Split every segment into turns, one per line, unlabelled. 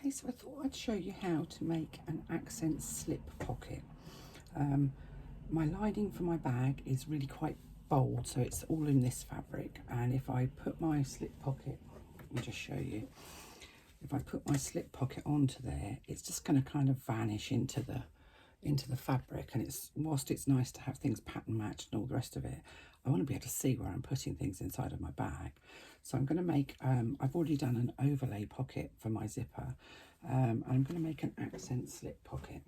Okay, so I thought I'd show you how to make an accent slip pocket. My lining for my bag is really quite bold, so it's all in this fabric, and if I put my slip pocket, let me just show you, if I put my slip pocket onto there, it's just going to kind of vanish into the fabric, and whilst it's nice to have things pattern matched and all the rest of it, I want to be able to see where I'm putting things inside of my bag. So I'm going to make, I've already done an overlay pocket for my zipper, and I'm going to make an accent slip pocket.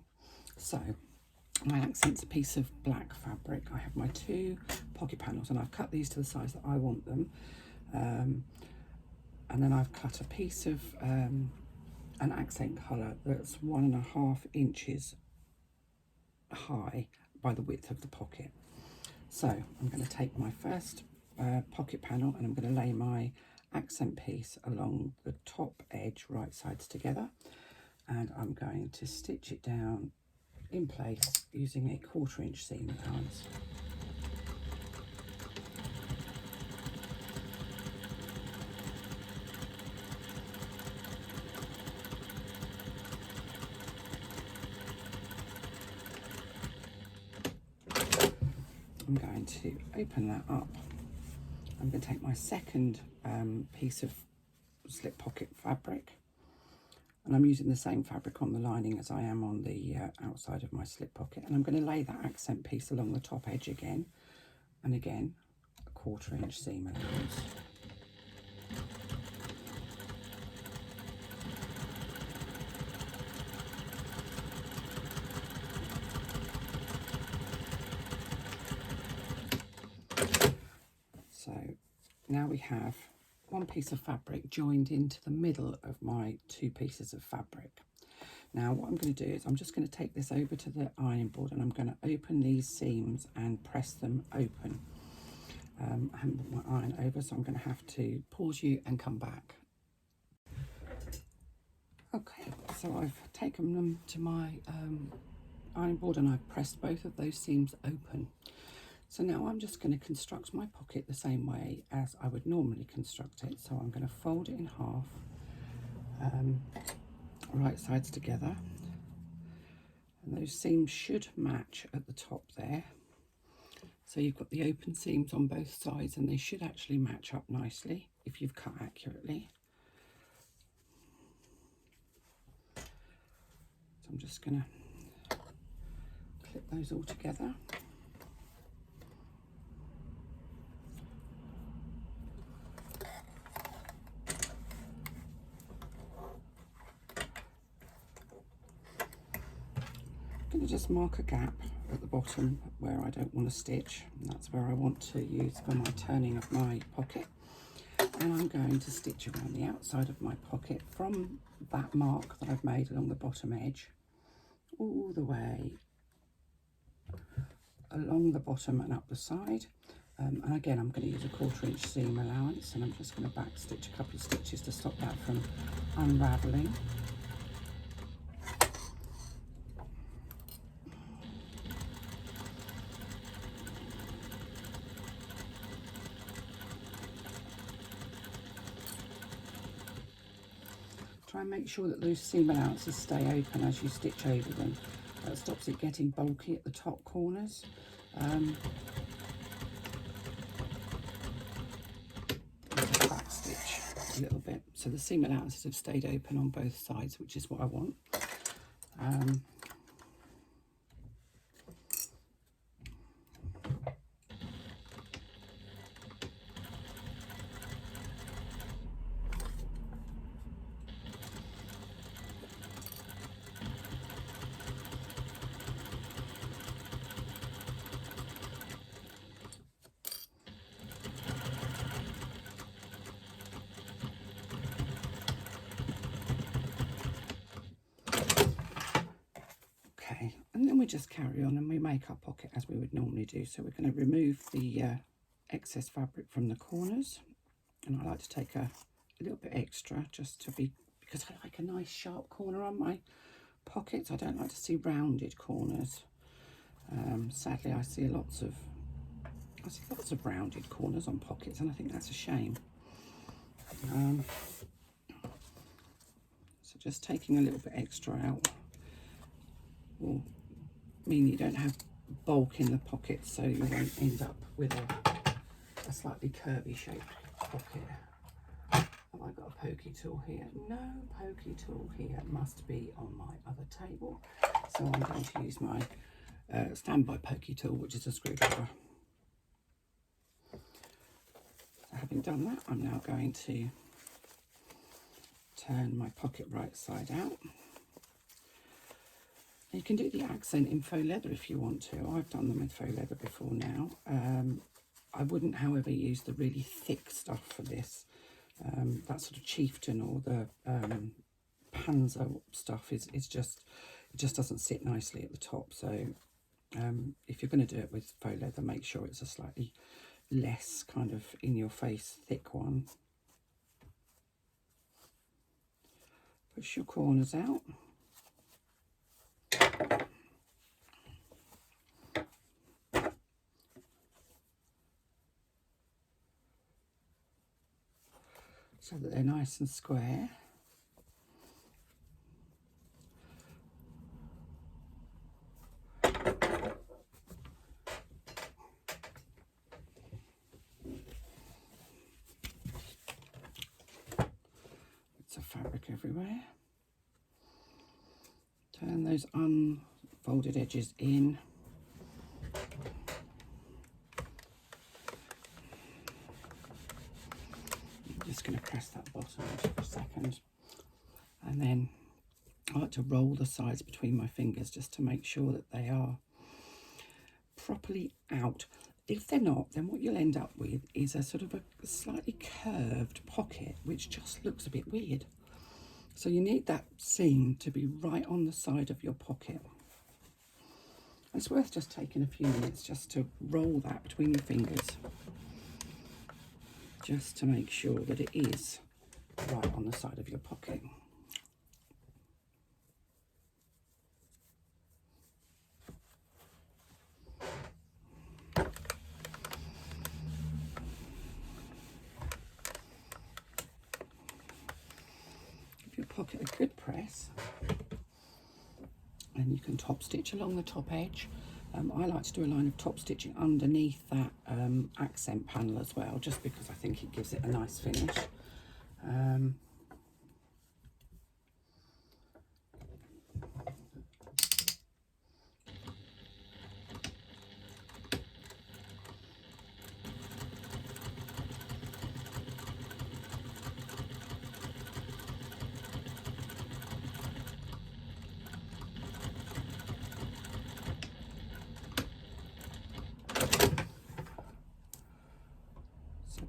So my accent's a piece of black fabric. I have my 2 pocket panels, and I've cut these to the size that I want them, and then I've cut a piece of an accent colour that's 1.5 inches high by the width of the pocket. So I'm going to take my first pocket panel, and I'm going to lay my accent piece along the top edge, right sides together, and I'm going to stitch it down in place using a 1/4 inch seam allowance. I'm going to open that up. I'm going to take my second piece of slip pocket fabric, and I'm using the same fabric on the lining as I am on the outside of my slip pocket, and I'm going to lay that accent piece along the top edge again, and again a 1/4 inch seam allowance. So now we have one piece of fabric joined into the middle of my 2 pieces of fabric. Now what I'm going to do is I'm just going to take this over to the ironing board, and I'm going to open these seams and press them open. I haven't put my iron over, so I'm going to have to pause you and come back. Okay, so I've taken them to my ironing board, and I've pressed both of those seams open. So now I'm just going to construct my pocket the same way as I would normally construct it. So I'm going to fold it in half, right sides together, and those seams should match at the top there. So you've got the open seams on both sides, and they should actually match up nicely if you've cut accurately. So I'm just going to clip those all together. I'm going to just mark a gap at the bottom where I don't want to stitch, and that's where I want to use for my turning of my pocket. And I'm going to stitch around the outside of my pocket from that mark that I've made along the bottom edge all the way along the bottom and up the side. And again, I'm going to use a 1/4 inch seam allowance, and I'm just going to back stitch a couple of stitches to stop that from unraveling. Try and make sure that those seam allowances stay open as you stitch over them. That stops it getting bulky at the top corners. Back stitch a little bit, so the seam allowances have stayed open on both sides, which is what I want. And then we just carry on and we make our pocket as we would normally do. So we're going to remove the excess fabric from the corners, and I like to take a little bit extra just to be, because I like a nice sharp corner on my pockets. I don't like to see rounded corners. Sadly, I see lots of rounded corners on pockets, and I think that's a shame. So just taking a little bit extra out will mean you don't have bulk in the pocket, so you won't end up with a slightly curvy shaped pocket. Have I got a pokey tool here? No pokey tool here. It must be on my other table. So I'm going to use my standby pokey tool, which is a screwdriver. So having done that, I'm now going to turn my pocket right side out. You can do the accent in faux leather if you want to. I've done them with faux leather before now. I wouldn't, however, use the really thick stuff for this. That sort of chieftain or the panzer stuff is just, it just doesn't sit nicely at the top. So if you're going to do it with faux leather, make sure it's a slightly less kind of in your face thick one. Push your corners out. So that they're nice and square. Bits of fabric everywhere. Turn those unfolded edges in. Just going to press that bottom edge for a second, and then I like to roll the sides between my fingers just to make sure that they are properly out. If they're not, then what you'll end up with is a sort of a slightly curved pocket, which just looks a bit weird. So you need that seam to be right on the side of your pocket. It's worth just taking a few minutes just to roll that between your fingers, just to make sure that it is right on the side of your pocket. Give your pocket a good press, and you can top stitch along the top edge. I like to do a line of top stitching underneath that accent panel as well, just because I think it gives it a nice finish.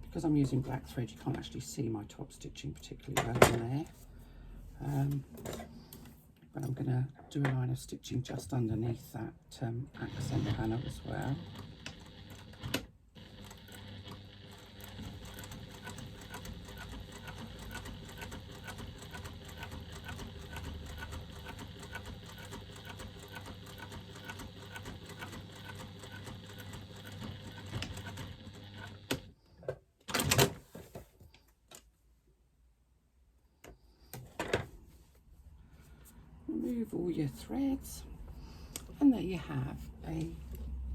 Because I'm using black thread, you can't actually see my top stitching particularly well in there. But I'm going to do a line of stitching just underneath that accent panel as well. Remove all your threads, and there you have a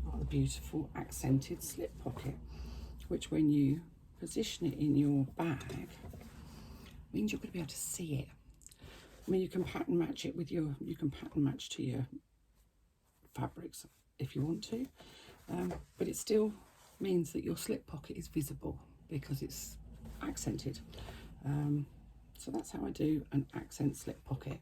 rather beautiful accented slip pocket, which when you position it in your bag means you're going to be able to see it. I mean, you can pattern match it with your, you can pattern match to your fabrics if you want to, but it still means that your slip pocket is visible because it's accented. So that's how I do an accent slip pocket.